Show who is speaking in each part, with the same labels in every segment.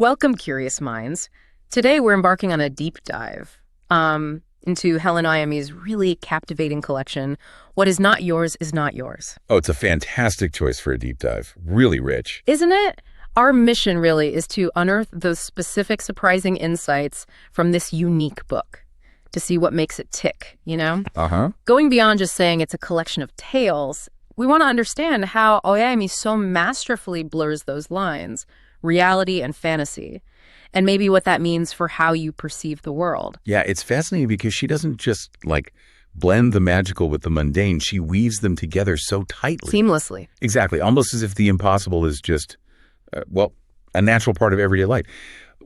Speaker 1: Welcome, curious minds. Today we're embarking on a deep dive into Helen Oyeyemi's really captivating collection, What Is Not Yours Is Not Yours.
Speaker 2: Oh, it's a fantastic choice for a deep dive. Really rich.
Speaker 1: Isn't it? Our mission really is to unearth those specific, surprising insights from this unique book, to see what makes it tick, you know? Going beyond just saying it's a collection of tales, we want to understand how Oyeyemi so masterfully blurs those lines, reality and fantasy, and maybe what that means for how you perceive the world.
Speaker 2: Yeah, it's fascinating because she doesn't just, blend the magical with the mundane. She weaves them together so tightly.
Speaker 1: Seamlessly.
Speaker 2: Exactly, almost as if the impossible is just, a natural part of everyday life.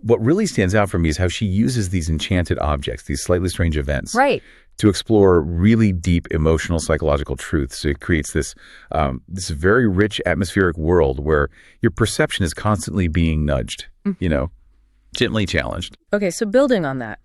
Speaker 2: What really stands out for me is how she uses these enchanted objects, these slightly strange events,
Speaker 1: right,
Speaker 2: to explore really deep emotional, psychological truths. So it creates this very rich atmospheric world where your perception is constantly being nudged, gently challenged.
Speaker 1: Okay, so building on that,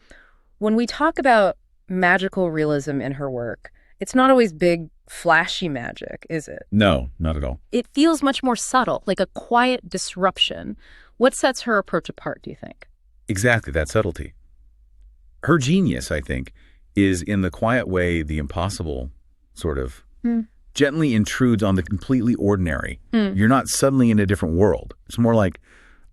Speaker 1: when we talk about magical realism in her work, it's not always big, flashy magic, is it?
Speaker 2: No, not at all.
Speaker 1: It feels much more subtle, like a quiet disruption. What sets her approach apart, do you think?
Speaker 2: Exactly, that subtlety. Her genius, I think, is in the quiet way the impossible sort of gently intrudes on the completely ordinary. You're not suddenly in a different world. It's more like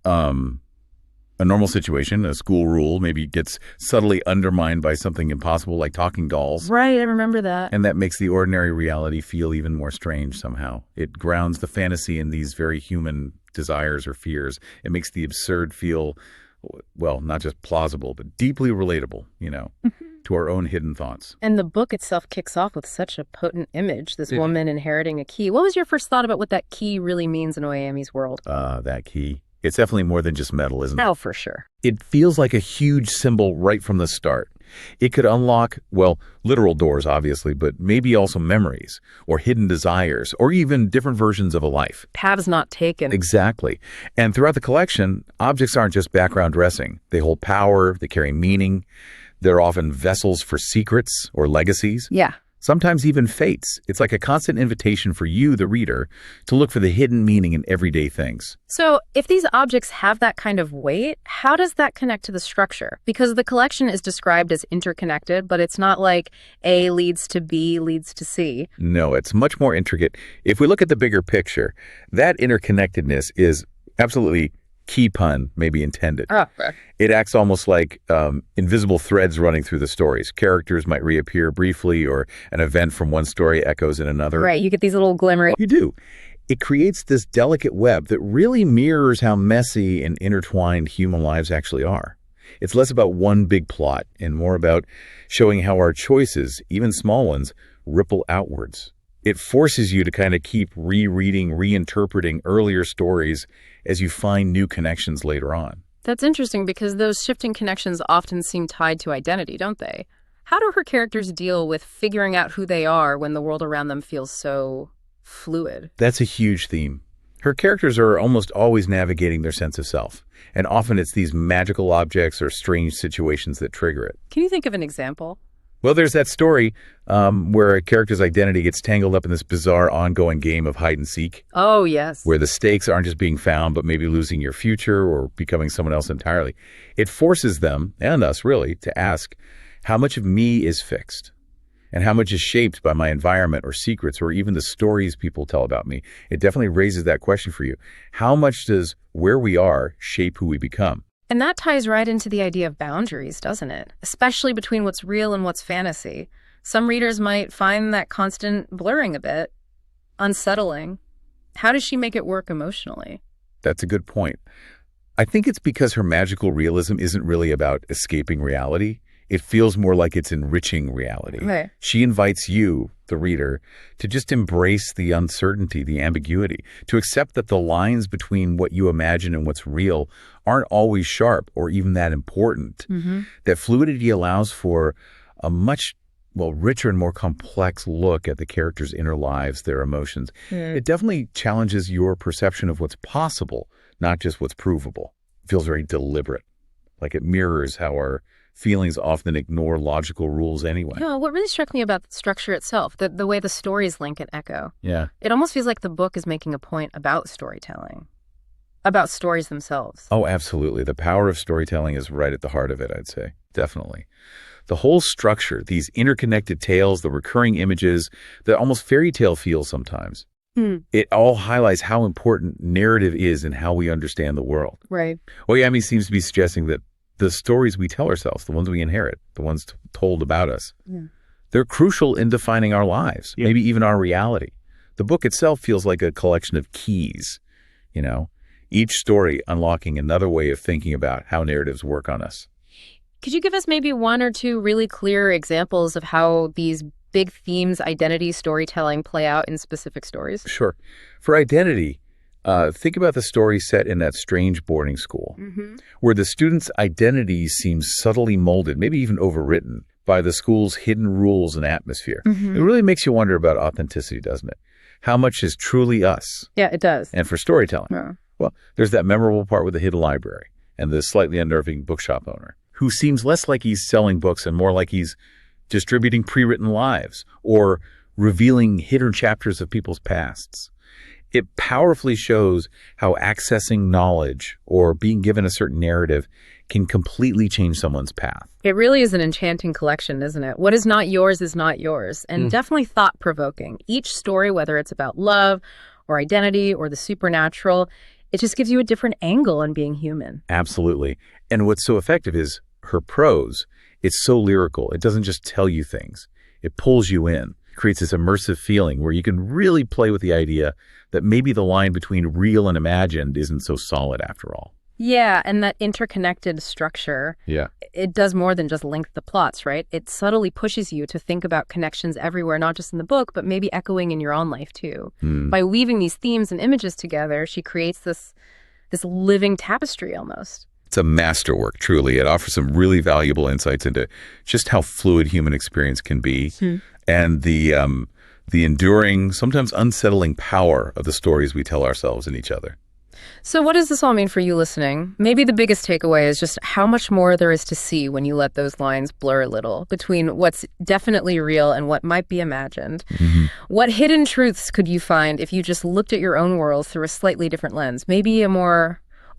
Speaker 2: a normal situation, a school rule, maybe gets subtly undermined by something impossible like talking dolls.
Speaker 1: Right, I remember that.
Speaker 2: And that makes the ordinary reality feel even more strange somehow. It grounds the fantasy in these very human desires or fears. It makes the absurd feel, not just plausible, but deeply relatable, to our own hidden thoughts.
Speaker 1: And the book itself kicks off with such a potent image, this woman inheriting a key. What was your first thought about what that key really means in Oyeyemi's world?
Speaker 2: That key. It's definitely more than just metal, isn't it?
Speaker 1: Oh, for sure.
Speaker 2: It feels like a huge symbol right from the start. It could unlock, literal doors, obviously, but maybe also memories or hidden desires or even different versions of a life.
Speaker 1: Paths not taken.
Speaker 2: Exactly. And throughout the collection, objects aren't just background dressing. They hold power, they carry meaning. They're often vessels for secrets or legacies.
Speaker 1: Yeah.
Speaker 2: Sometimes even fates. It's like a constant invitation for you, the reader, to look for the hidden meaning in everyday things.
Speaker 1: So if these objects have that kind of weight, how does that connect to the structure? Because the collection is described as interconnected, but it's not like A leads to B leads to C.
Speaker 2: No, it's much more intricate. If we look at the bigger picture, that interconnectedness is absolutely, key pun maybe intended. It acts almost like invisible threads running through the stories. Characters might reappear briefly, or an event from one story echoes in another.
Speaker 1: Right, you get these little glimmers.
Speaker 2: You do. It creates this delicate web that really mirrors how messy and intertwined human lives actually are. It's less about one big plot and more about showing how our choices, even small ones, ripple outwards. It forces you to kind of keep rereading, reinterpreting earlier stories as you find new connections later on.
Speaker 1: That's interesting because those shifting connections often seem tied to identity, don't they? How do her characters deal with figuring out who they are when the world around them feels so fluid?
Speaker 2: That's a huge theme. Her characters are almost always navigating their sense of self, and often it's these magical objects or strange situations that trigger it.
Speaker 1: Can you think of an example?
Speaker 2: Well, there's that story where a character's identity gets tangled up in this bizarre ongoing game of hide and seek.
Speaker 1: Oh, yes.
Speaker 2: Where the stakes aren't just being found, but maybe losing your future or becoming someone else entirely. It forces them, and us really, to ask, how much of me is fixed? And how much is shaped by my environment or secrets or even the stories people tell about me? It definitely raises that question for you. How much does where we are shape who we become?
Speaker 1: And that ties right into the idea of boundaries, doesn't it? Especially between what's real and what's fantasy. Some readers might find that constant blurring a bit unsettling. How does she make it work emotionally?
Speaker 2: That's a good point. I think it's because her magical realism isn't really about escaping reality. It feels more like it's enriching reality.
Speaker 1: Right.
Speaker 2: She invites you, the reader, to just embrace the uncertainty, the ambiguity, to accept that the lines between what you imagine and what's real aren't always sharp or even that important. That fluidity allows for a much, richer and more complex look at the characters' inner lives, their emotions. It definitely challenges your perception of what's possible, not just what's provable. It feels very deliberate, like it mirrors how our feelings often ignore logical rules anyway.
Speaker 1: Yeah, what really struck me about the structure itself, the way the stories link and echo.
Speaker 2: Yeah.
Speaker 1: It almost feels like the book is making a point about storytelling. about stories themselves.
Speaker 2: Oh, absolutely. The power of storytelling is right at the heart of it, I'd say. Definitely. The whole structure, these interconnected tales, the recurring images, the almost fairy tale feel sometimes. It all highlights how important narrative is in how we understand the world.
Speaker 1: Right.
Speaker 2: Oyeyemi seems to be suggesting that the stories we tell ourselves, the ones we inherit, the ones told about us, they're crucial in defining our lives, maybe even our reality. The book itself feels like a collection of keys, each story unlocking another way of thinking about how narratives work on us.
Speaker 1: Could you give us maybe one or two really clear examples of how these big themes, identity, storytelling play out in specific stories?
Speaker 2: Sure. For identity, think about the story set in that strange boarding school, where the student's identity seems subtly molded, maybe even overwritten, by the school's hidden rules and atmosphere. It really makes you wonder about authenticity, doesn't it? How much is truly us?
Speaker 1: Yeah, it does.
Speaker 2: And for storytelling,
Speaker 1: Yeah.
Speaker 2: well, there's that memorable part with the hidden library and the slightly unnerving bookshop owner, who seems less like he's selling books and more like he's distributing pre-written lives or revealing hidden chapters of people's pasts. It powerfully shows how accessing knowledge or being given a certain narrative can completely change someone's path.
Speaker 1: It really is an enchanting collection, isn't it? What is not yours is not yours, and definitely thought-provoking. Each story, whether it's about love or identity or the supernatural, it just gives you a different angle on being human.
Speaker 2: Absolutely. And what's so effective is her prose. It's so lyrical. It doesn't just tell you things. It pulls you in, creates this immersive feeling where you can really play with the idea that maybe the line between real and imagined isn't so solid after all.
Speaker 1: Yeah, and that interconnected structure, it does more than just link the plots, right? It subtly pushes you to think about connections everywhere, not just in the book, but maybe echoing in your own life too. By weaving these themes and images together, she creates this living tapestry almost.
Speaker 2: It's a masterwork, truly. It offers some really valuable insights into just how fluid human experience can be and the enduring, sometimes unsettling power of the stories we tell ourselves and each other.
Speaker 1: So what does this all mean for you listening? Maybe the biggest takeaway is just how much more there is to see when you let those lines blur a little between what's definitely real and what might be imagined. What hidden truths could you find if you just looked at your own world through a slightly different lens? Maybe a more